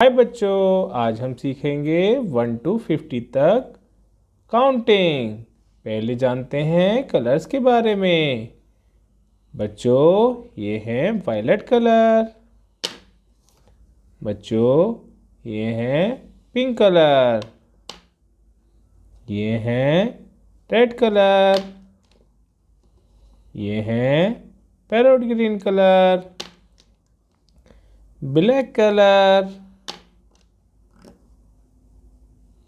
हाय बच्चों, आज हम सीखेंगे 1 to 50 तक काउंटिंग। पहले जानते हैं कलर्स के बारे में। बच्चों, ये है वायलेट कलर। बच्चों, ये है पिंक कलर। ये है रेड कलर। ये है parrot green colour. Black colour.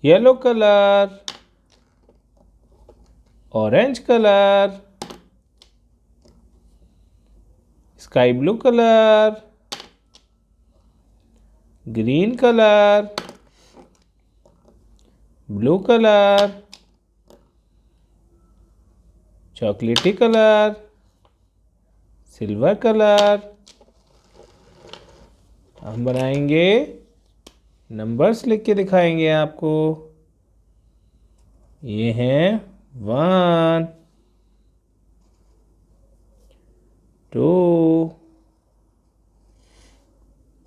Yellow colour. Orange colour. Sky blue colour. Green colour. Blue colour. चॉकलेटी कलर। Silver colour. हम बनाएंगे, नंबर्स लिख के दिखाएंगे आपको। ये हैं 1 2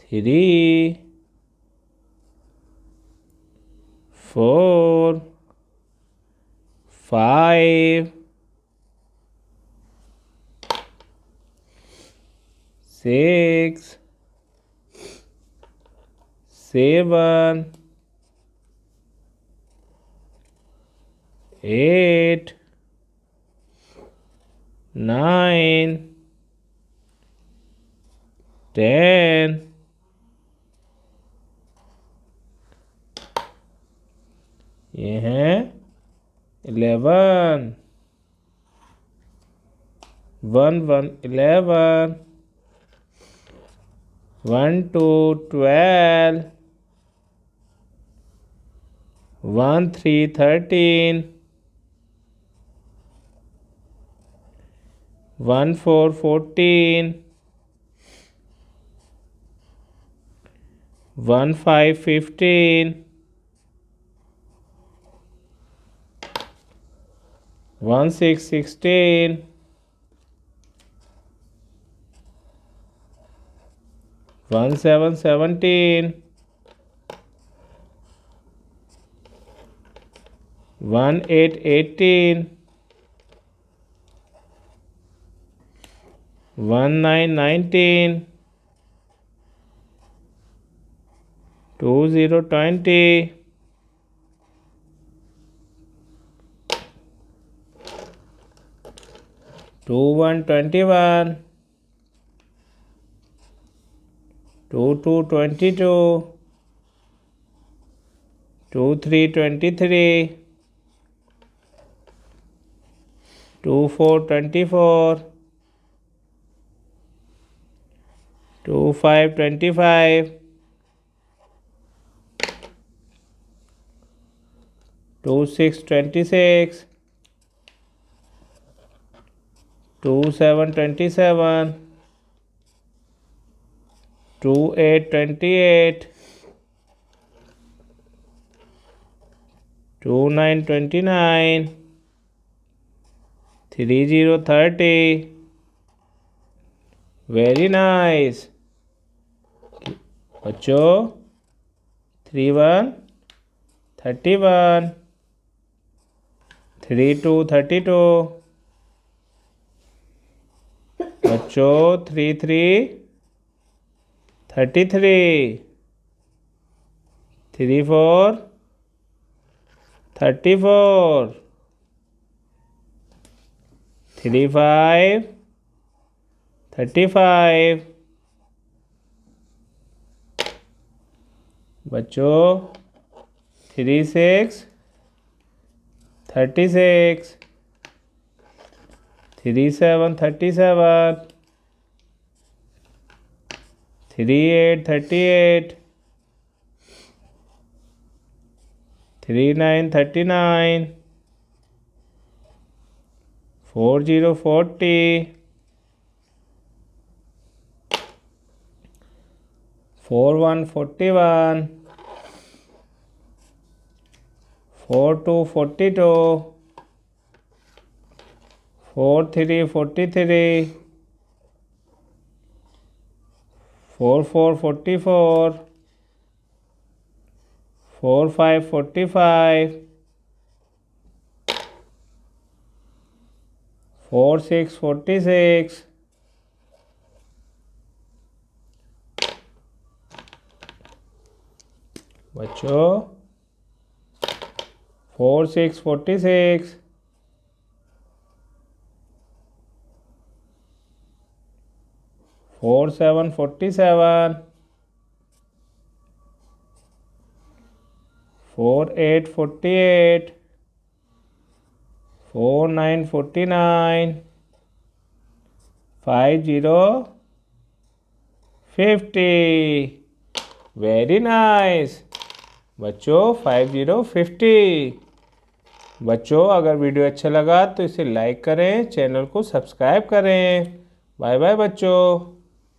3 4 5 6 7 8 9 10 ये हैं 11 1 1 11 1 2 12 1 3 13 1 4 14 1 5 15 1 6 16 1 7 17 1 8 18 1 9 19 2 0 20 2 1 21 2 2 22 2 3 23 2 4 24 2 5 25 2 6 26 2 7 27 2 8 28 2 9 29 3 0 30 वेरी नाइस बच्चों। 3 1 31 3 2 32 बच्चों। 3 3 33 3 4 34 3 5 35 बच्चों। 3 6 36 3 7 37 3 8 38 3 9 39 4 0 40 4 1 41 4 2 42 4 3 43 4 4 44 4 5 45, 4 6 46, बच्चों 4 6 46, 4 7 47, 4 8 48, 4 9 49, 5 0 50। वेरी नाइस बच्चों, 5 0 50। बच्चों अगर वीडियो अच्छा लगा तो इसे लाइक करें, चैनल को सब्सक्राइब करें। बाय बाय बच्चों।